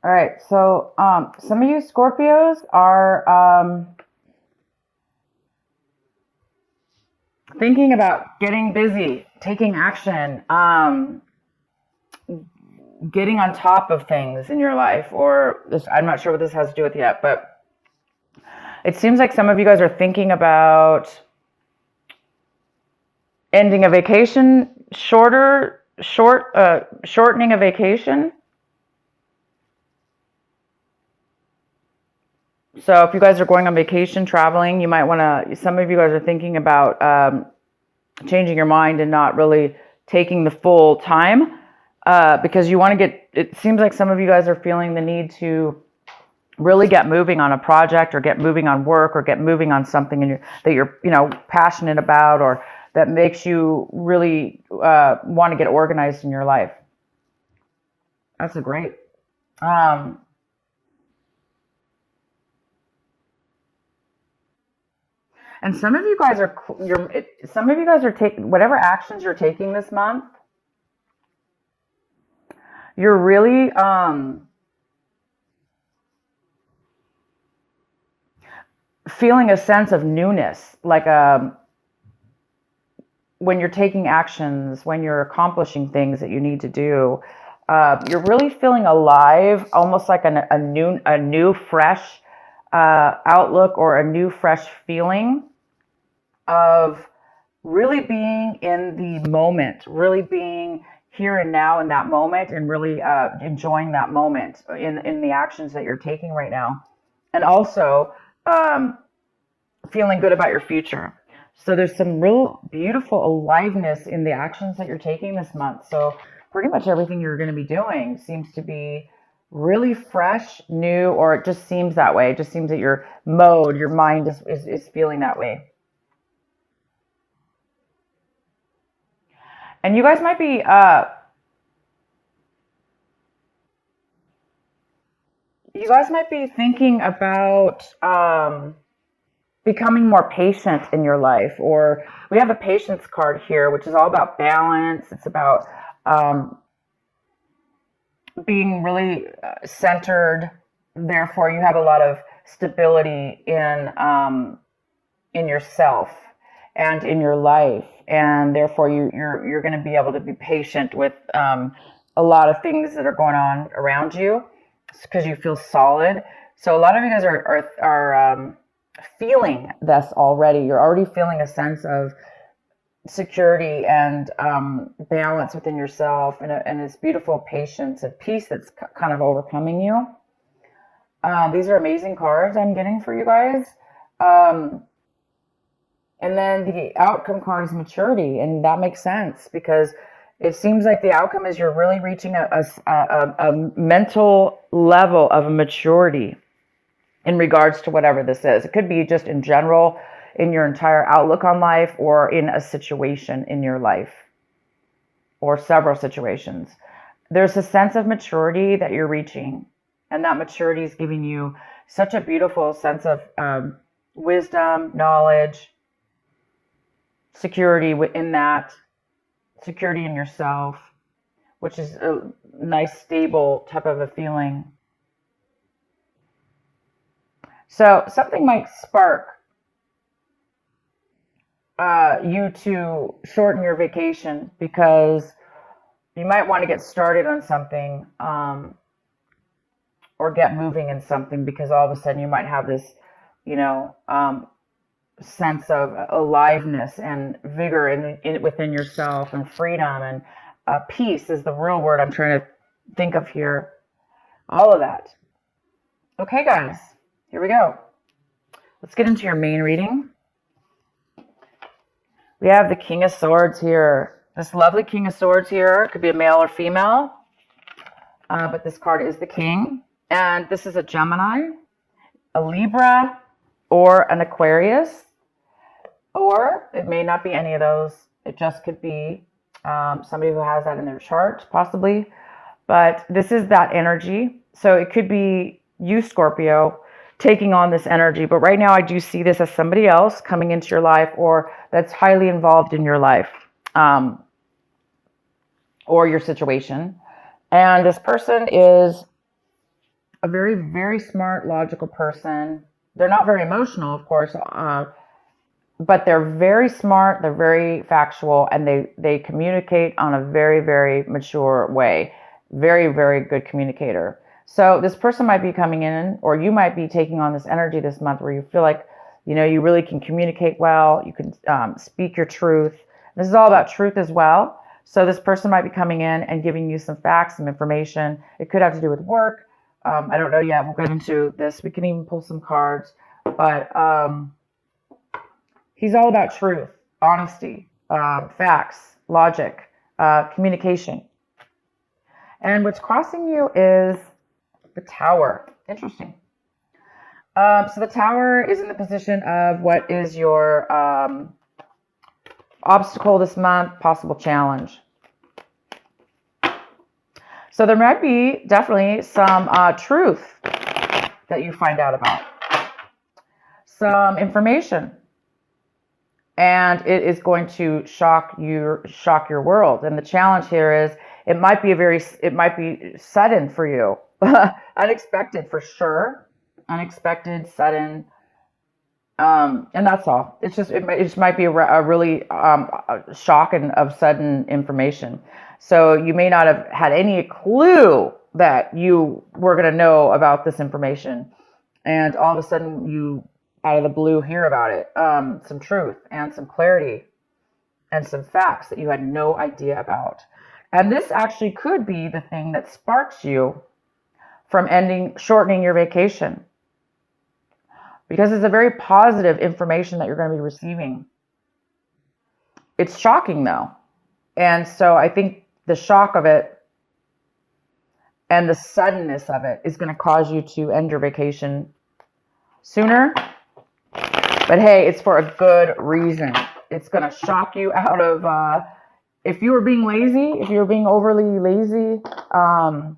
All right. So, some of you Scorpios are thinking about getting busy, taking action, getting on top of things in your life, or this, I'm not sure what this has to do with yet, but it seems like some of you guys are thinking about ending a vacation, shortening a vacation. So if you guys are going on vacation, traveling, you might want to, some of you guys are thinking about changing your mind and not really taking the full time because you want to get, it seems like some of you guys are feeling the need to really get moving on a project or get moving on work or get moving on something that you're, passionate about or that makes you really want to get organized in your life. That's a great. Um, and some of you guys are taking whatever actions you're taking this month. You're really feeling a sense of newness, like when you're taking actions, when you're accomplishing things that you need to do. You're really feeling alive, almost like a new fresh outlook or a new fresh feeling of really being in the moment, really being here and now in that moment, and really enjoying that moment in the actions that you're taking right now, and also um, feeling good about your future. So there's some real beautiful aliveness in the actions that you're taking this month. So pretty much everything you're going to be doing seems to be really fresh, new, or it just seems that way. It just seems that your mind is feeling that way. And you guys might be thinking about becoming more patient in your life. Or we have a patience card here, which is all about balance. It's about um, being really centered. Therefore, you have a lot of stability in yourself and in your life, and therefore you're going to be able to be patient with a lot of things that are going on around you because you feel solid. So a lot of you guys are feeling this already. You're already feeling a sense of security and balance within yourself, and this beautiful patience and peace that's kind of overcoming you. These are amazing cards I'm getting for you guys. Um, and then the outcome card is maturity, and that makes sense because it seems like the outcome is you're really reaching a mental level of maturity in regards to whatever this is. It could be just in general, in your entire outlook on life, or in a situation in your life, or several situations. There's a sense of maturity that you're reaching, and that maturity is giving you such a beautiful sense of wisdom, knowledge, security within that, security in yourself, which is a nice, stable type of a feeling. So something might spark you to shorten your vacation because you might want to get started on something or get moving in something because all of a sudden you might have this, you know, sense of aliveness and vigor within yourself and freedom and peace is the real word I'm trying to think of here. All of that. Okay, guys, here we go. Let's get into your main reading. We have the King of Swords here. This lovely King of Swords here. It could be a male or female, but this card is the King. And this is a Gemini, a Libra, or an Aquarius. Or it may not be any of those. It just could be somebody who has that in their chart, possibly. But this is that energy. So it could be you, Scorpio, taking on this energy. But right now, I do see this as somebody else coming into your life or that's highly involved in your life or your situation. And this person is a very, very smart, logical person. They're not very emotional, of course, but they're very smart, they're very factual, and they communicate on a very, very mature way. Very, very good communicator. So this person might be coming in, or you might be taking on this energy this month where you feel like, you really can communicate well, you can speak your truth. This is all about truth as well. So this person might be coming in and giving you some facts, some information. It could have to do with work. I don't know yet. We'll get into this. We can even pull some cards. But he's all about truth, honesty, facts, logic, communication. And what's crossing you is the Tower. Interesting. So the Tower is in the position of what is your obstacle this month, possible challenge. So there might be definitely some truth that you find out about. Some information. And it is going to shock your world. And the challenge here is it might be sudden for you. Unexpected for sure. Unexpected, sudden. And that's all. It just might be a really shock of sudden information. So you may not have had any clue that you were going to know about this information. And all of a sudden you, out of the blue, hear about it. Some truth and some clarity and some facts that you had no idea about. And this actually could be the thing that sparks you from shortening your vacation. Because it's a very positive information that you're going to be receiving. It's shocking though. And so I think the shock of it and the suddenness of it is going to cause you to end your vacation sooner. But hey, it's for a good reason. It's going to shock you out of, if you were being lazy, if you were being overly lazy, not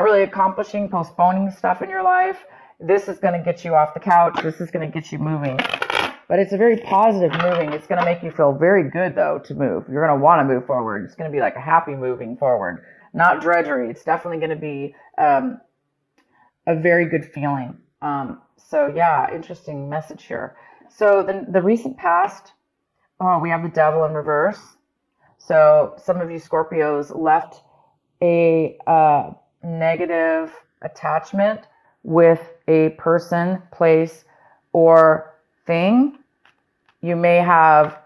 really accomplishing, postponing stuff in your life, this is going to get you off the couch. This is going to get you moving. But it's a very positive moving. It's going to make you feel very good, though, to move. You're going to want to move forward. It's going to be like a happy moving forward, not drudgery. It's definitely going to be a very good feeling. So, yeah, interesting message here. So the recent past, we have the Devil in reverse. So some of you Scorpios left a negative attachment with a person, place, or thing. You may have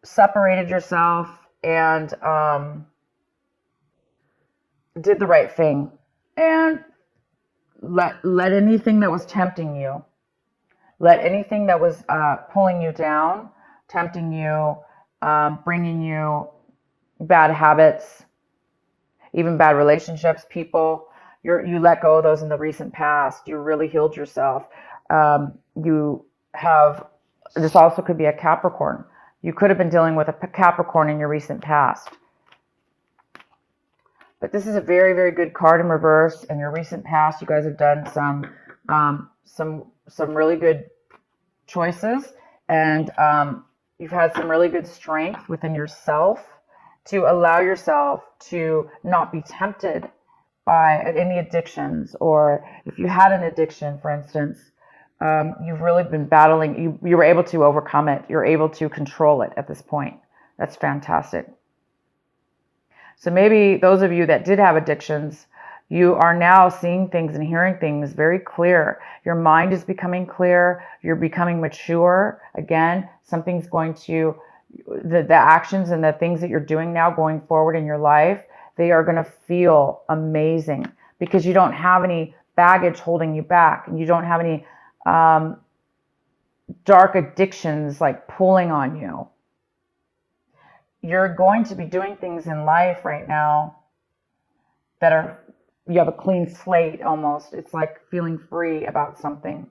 separated yourself and did the right thing and let anything that was tempting you, let anything that was pulling you down, tempting you, bringing you bad habits, even bad relationships, people, you let go of those in the recent past. You really healed yourself. You have, this also could be a Capricorn. You could have been dealing with a Capricorn in your recent past. But this is a very, very good card in reverse. In your recent past, you guys have done some really good choices, and you've had some really good strength within yourself to allow yourself to not be tempted by any addictions, or if you had an addiction, for instance, you've really been battling. You were able to overcome it. You're able to control it at this point. That's fantastic. So maybe those of you that did have addictions, you are now seeing things and hearing things very clear. Your mind is becoming clear. You're becoming mature. Again, something's going to, the actions and the things that you're doing now going forward in your life, they are going to feel amazing because you don't have any baggage holding you back, and you don't have any dark addictions like pulling on you. You're going to be doing things in life right now that are, you have a clean slate almost. It's like feeling free about something.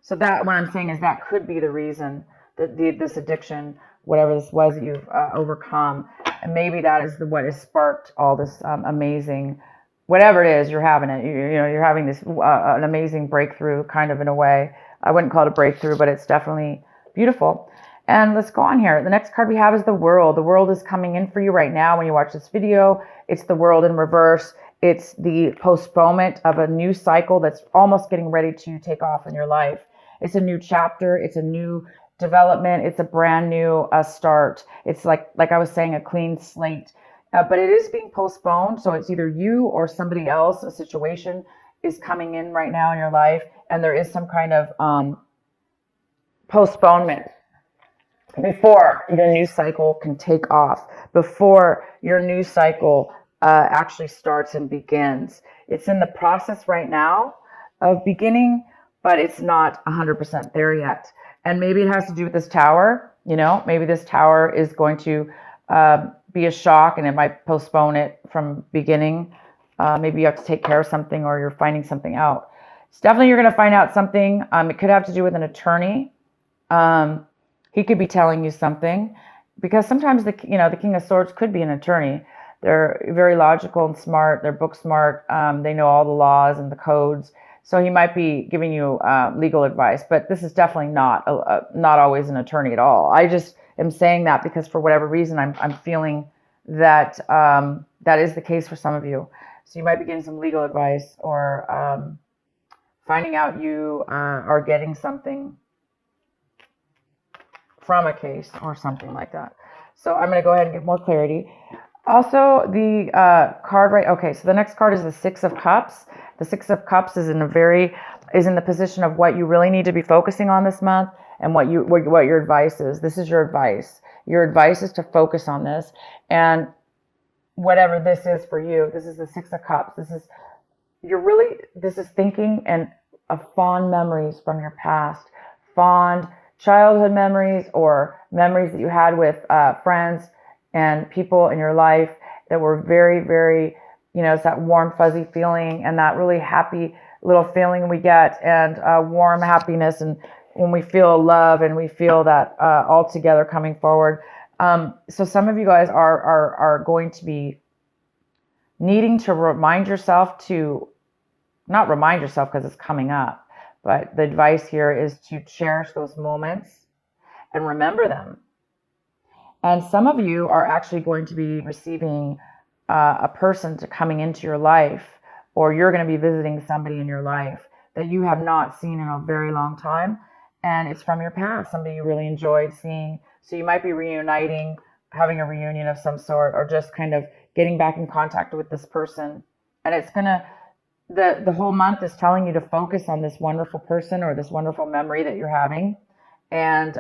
So that, what I'm saying is that could be the reason that this addiction, whatever this was that you've overcome, and maybe that is what has sparked all this amazing, whatever it is, you're having it. You're having this an amazing breakthrough, kind of, in a way. I wouldn't call it a breakthrough, but it's definitely beautiful. And let's go on here. The next card we have is the World. The World is coming in for you right now when you watch this video. It's the World in reverse. It's the postponement of a new cycle that's almost getting ready to take off in your life. It's a new chapter. It's a new development. It's a brand new start. It's like I was saying, a clean slate. But it is being postponed. So it's either you or somebody else, a situation is coming in right now in your life. And there is some kind of postponement before your new cycle can take off, before your new cycle actually starts and begins. It's in the process right now of beginning, but it's not 100% there yet. And maybe it has to do with this tower. Maybe this tower is going to be a shock, and it might postpone it from beginning. Maybe you have to take care of something, or you're finding something out. It's definitely, you're going to find out something. It could have to do with an attorney. He could be telling you something, because sometimes the King of Swords could be an attorney. They're very logical and smart. They're book smart. They know all the laws and the codes. So he might be giving you legal advice, but this is definitely not always an attorney at all. I just am saying that because for whatever reason, I'm feeling that that is the case for some of you. So you might be getting some legal advice, or finding out you are getting something from a case or something like that. So I'm going to go ahead and get more clarity. Also, the card, right? Okay, so the next card is the Six of Cups. The Six of Cups is in the position of what you really need to be focusing on this month, and what your advice is. This is your advice. Your advice is to focus on this, and whatever this is for you. This is the Six of Cups. This is thinking and of fond memories from your past, fond childhood memories, or memories that you had with friends and people in your life that were very, very, it's that warm, fuzzy feeling, and that really happy little feeling we get, and warm happiness, and when we feel love and we feel that all together coming forward. So some of you guys are going to be needing to remind yourself to, not remind yourself because it's coming up, but the advice here is to cherish those moments and remember them. And some of you are actually going to be receiving a person coming into your life, or you're going to be visiting somebody in your life that you have not seen in a very long time. And it's from your past, somebody you really enjoyed seeing. So you might be reuniting, having a reunion of some sort, or just kind of getting back in contact with this person. And it's going to, the whole month is telling you to focus on this wonderful person or this wonderful memory that you're having. And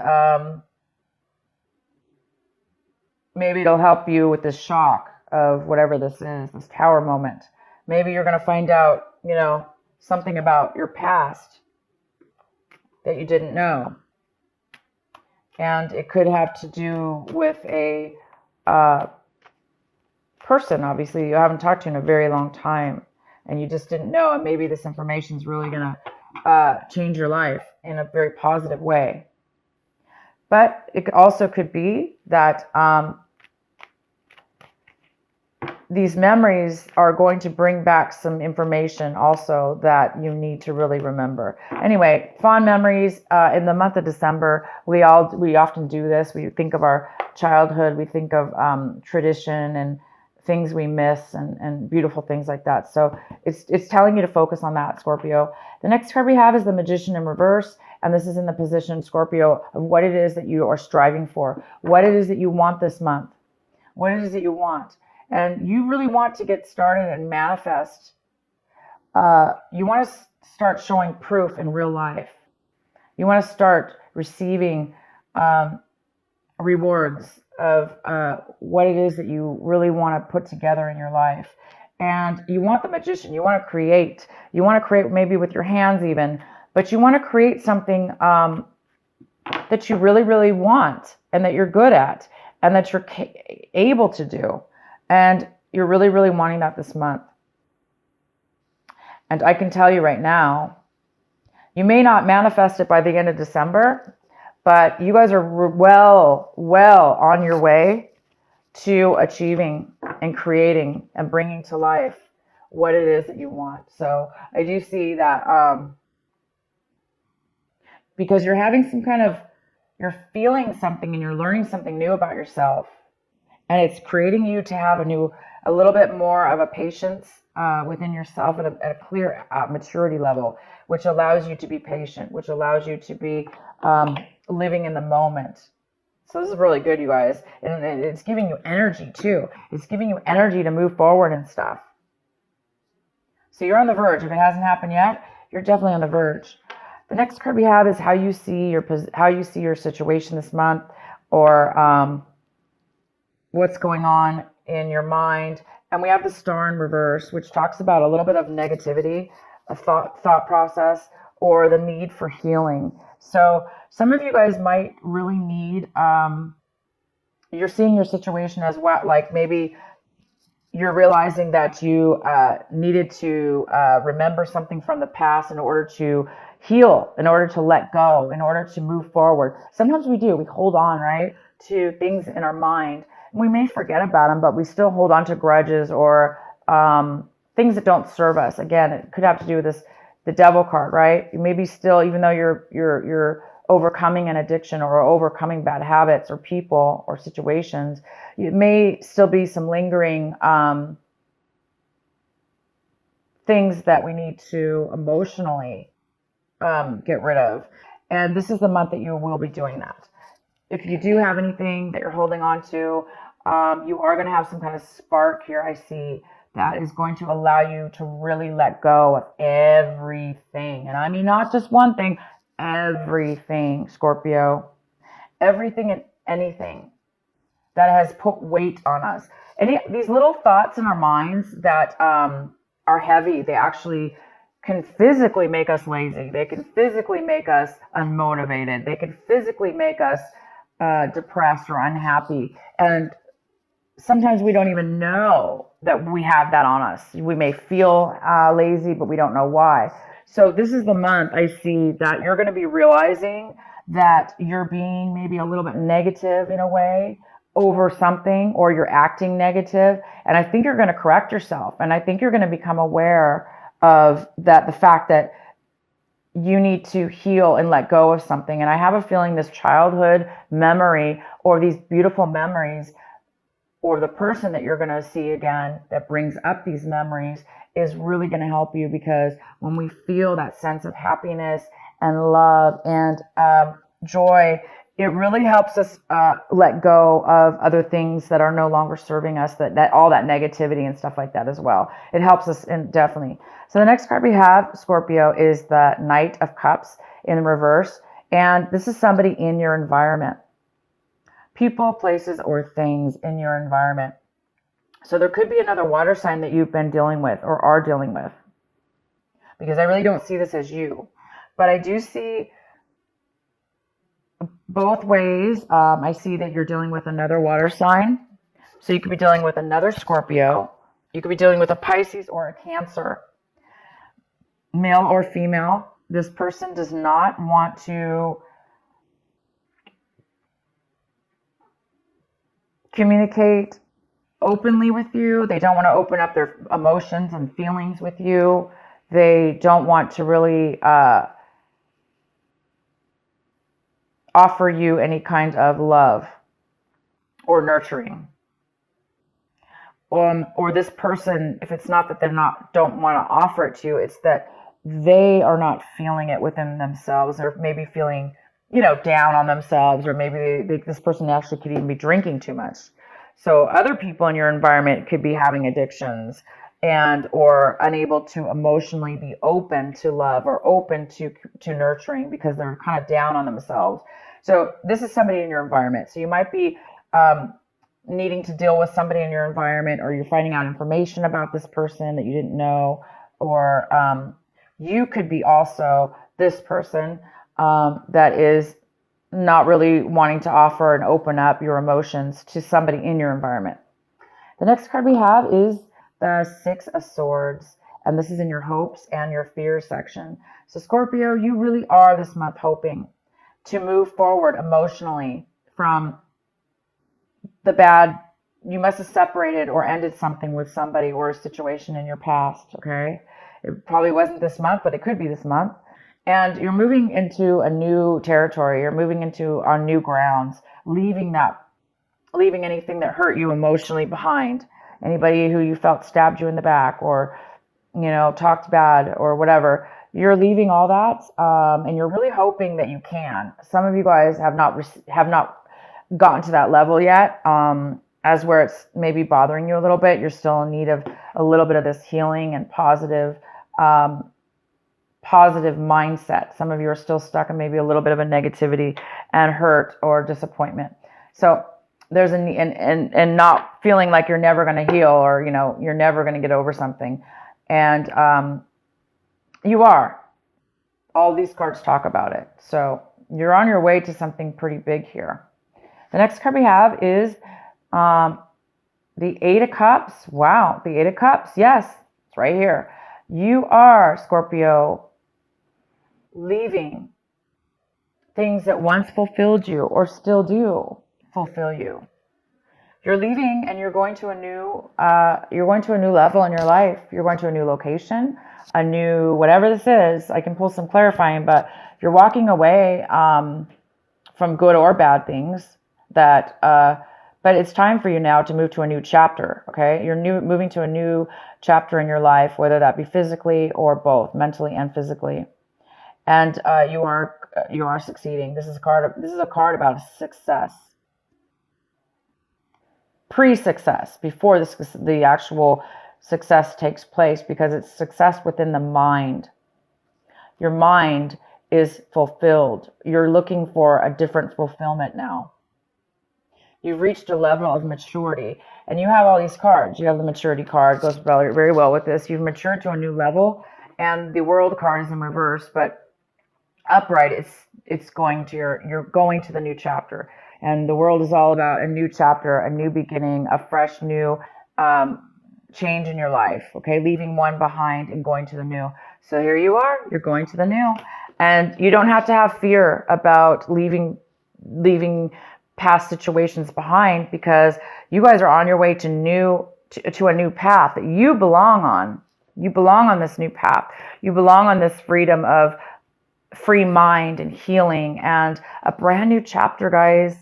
maybe it'll help you with this shock of whatever this is, this tower moment. Maybe you're going to find out, something about your past that you didn't know. And it could have to do with a person, obviously, you haven't talked to in a very long time, and you just didn't know, and maybe this information is really going to change your life in a very positive way. But it also could be that these memories are going to bring back some information also that you need to really remember. Anyway, fond memories in the month of December. We often do this. We think of our childhood. We think of tradition and things we miss, and beautiful things like that. So it's telling you to focus on that, Scorpio. The next card we have is the Magician in reverse. And this is in the position, Scorpio, of what it is that you are striving for, what it is that you want this month, what it is that you want. And you really want to get started and manifest. You want to start showing proof in real life. You want to start receiving rewards of what it is that you really want to put together in your life. And you want the Magician. You want to create. You want to create maybe with your hands even. But you want to create something that you really, really want, and that you're good at, and that you're able to do. And you're really, really wanting that this month. And I can tell you right now, you may not manifest it by the end of December, but you guys are well on your way to achieving and creating and bringing to life what it is that you want. So I do see that because you're having some kind of, You're feeling something and you're learning something new about yourself. And it's creating you to have a little bit more of a patience within yourself at a clear maturity level, which allows you to be patient, which allows you to be living in the moment. So this is really good, you guys. And it's giving you energy too. It's giving you energy to move forward and stuff. So you're on the verge. If it hasn't happened yet, you're definitely on the verge. The next card we have is how you see your situation this month, or what's going on in your mind. And we have the Star in reverse, which talks about a little bit of negativity, a thought process, or the need for healing. So some of you guys might really need, you're seeing your situation as what, like maybe you're realizing that you needed to remember something from the past in order to heal, in order to let go, in order to move forward. Sometimes we do. We hold on, right, to things in our mind. We may forget about them, but we still hold on to grudges or things that don't serve us. Again, it could have to do with the Devil card, right? You maybe still, even though you're overcoming an addiction or overcoming bad habits or people or situations, it may still be some lingering things that we need to emotionally get rid of. And this is the month that you will be doing that. If you do have anything that you're holding on to, you are going to have some kind of spark here, I see, that is going to allow you to really let go of everything. And I mean, not just one thing, everything, Scorpio. Everything and anything that has put weight on us. These little thoughts in our minds that are heavy, they actually can physically make us lazy. They can physically make us unmotivated. They can physically make us depressed or unhappy. And sometimes we don't even know that we have that on us. We may feel lazy, but we don't know why. So this is the month I see that you're going to be realizing that you're being maybe a little bit negative in a way over something, or you're acting negative. And I think you're going to correct yourself. And I think you're going to become aware of that, the fact that you need to heal and let go of something. And I have a feeling this childhood memory, or these beautiful memories, or the person that you're going to see again that brings up these memories is really going to help you, because when we feel that sense of happiness and love and joy, it really helps us let go of other things that are no longer serving us, that all that negativity and stuff like that as well. It helps us definitely. So the next card we have, Scorpio, is the Knight of Cups in reverse. And this is somebody in your environment. People, places, or things in your environment. So there could be another water sign that you've been dealing with or are dealing with, because I really don't see this as you. But I do see both ways. I see that you're dealing with another water sign. So you could be dealing with another Scorpio. You could be dealing with a Pisces or a Cancer, male or female. This person does not want to communicate openly with you. They don't want to open up their emotions and feelings with you. They don't want to really offer you any kind of love or nurturing. Or this person, if it's not that don't want to offer it to you, it's that they are not feeling it within themselves, or maybe feeling, down on themselves, or maybe this person actually could even be drinking too much. So other people in your environment could be having addictions or unable to emotionally be open to love or open to nurturing, because they're kind of down on themselves. So this is somebody in your environment. So you might be needing to deal with somebody in your environment, or you're finding out information about this person that you didn't know, or you could be also this person that is not really wanting to offer and open up your emotions to somebody in your environment. The next card we have is the Six of Swords, and this is in your hopes and your fears section. So Scorpio, you really are this month hoping to move forward emotionally from the bad. You must have separated or ended something with somebody or a situation in your past, okay? It probably wasn't this month, but it could be this month. And you're moving into a new territory. You're moving into on new grounds, leaving anything that hurt you emotionally behind. Anybody who you felt stabbed you in the back or, talked bad or whatever. You're leaving all that, and you're really hoping that you can. Some of you guys have not gotten to that level yet, as where it's maybe bothering you a little bit. You're still in need of a little bit of this healing and positive mindset. Some of you are still stuck in maybe a little bit of a negativity and hurt or disappointment. So there's and not feeling like you're never going to heal, or you're never going to get over something, and you are. All these cards talk about it. So you're on your way to something pretty big here. The next card we have is the Eight of Cups. Wow, the Eight of Cups. Yes, it's right here. You are, Scorpio, leaving things that once fulfilled you or still do fulfill you. You're leaving and you're going to a new level in your life. You're going to a new location, a new whatever this is. I can pull some clarifying, but you're walking away from good or bad things but it's time for you now to move to a new chapter. Okay, you're moving to a new chapter in your life, whether that be physically or both, mentally and physically. And you are succeeding. This is a card about success, pre-success, before the actual success takes place, because it's success within the mind. Your mind is fulfilled. You're looking for a different fulfillment now. You've reached a level of maturity, and you have all these cards. You have the maturity card, goes very, very well with this. You've matured to a new level, and the world card is in reverse, but upright, you're going to the new chapter. And the world is all about a new chapter, a new beginning, a fresh new change in your life. Okay, leaving one behind and going to the new. So here you are, you're going to the new, and you don't have to have fear about leaving past situations behind, because you guys are on your way to a new path that you belong on. You belong on this new path. You belong on this freedom of free mind and healing and a brand new chapter, guys.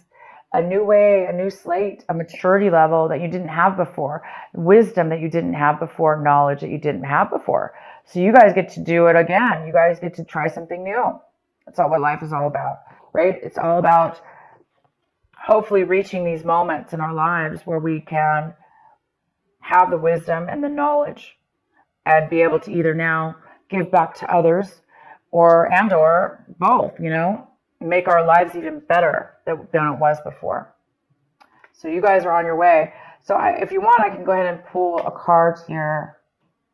A new way, a new slate, a maturity level that you didn't have before, wisdom that you didn't have before, knowledge that you didn't have before. So you guys get to do it again. You guys get to try something new. That's all what life is all about, right? It's all about hopefully reaching these moments in our lives where we can have the wisdom and the knowledge and be able to either now give back to others or both, make our lives even better than it was before. So you guys are on your way. So if you want, I can go ahead and pull a card here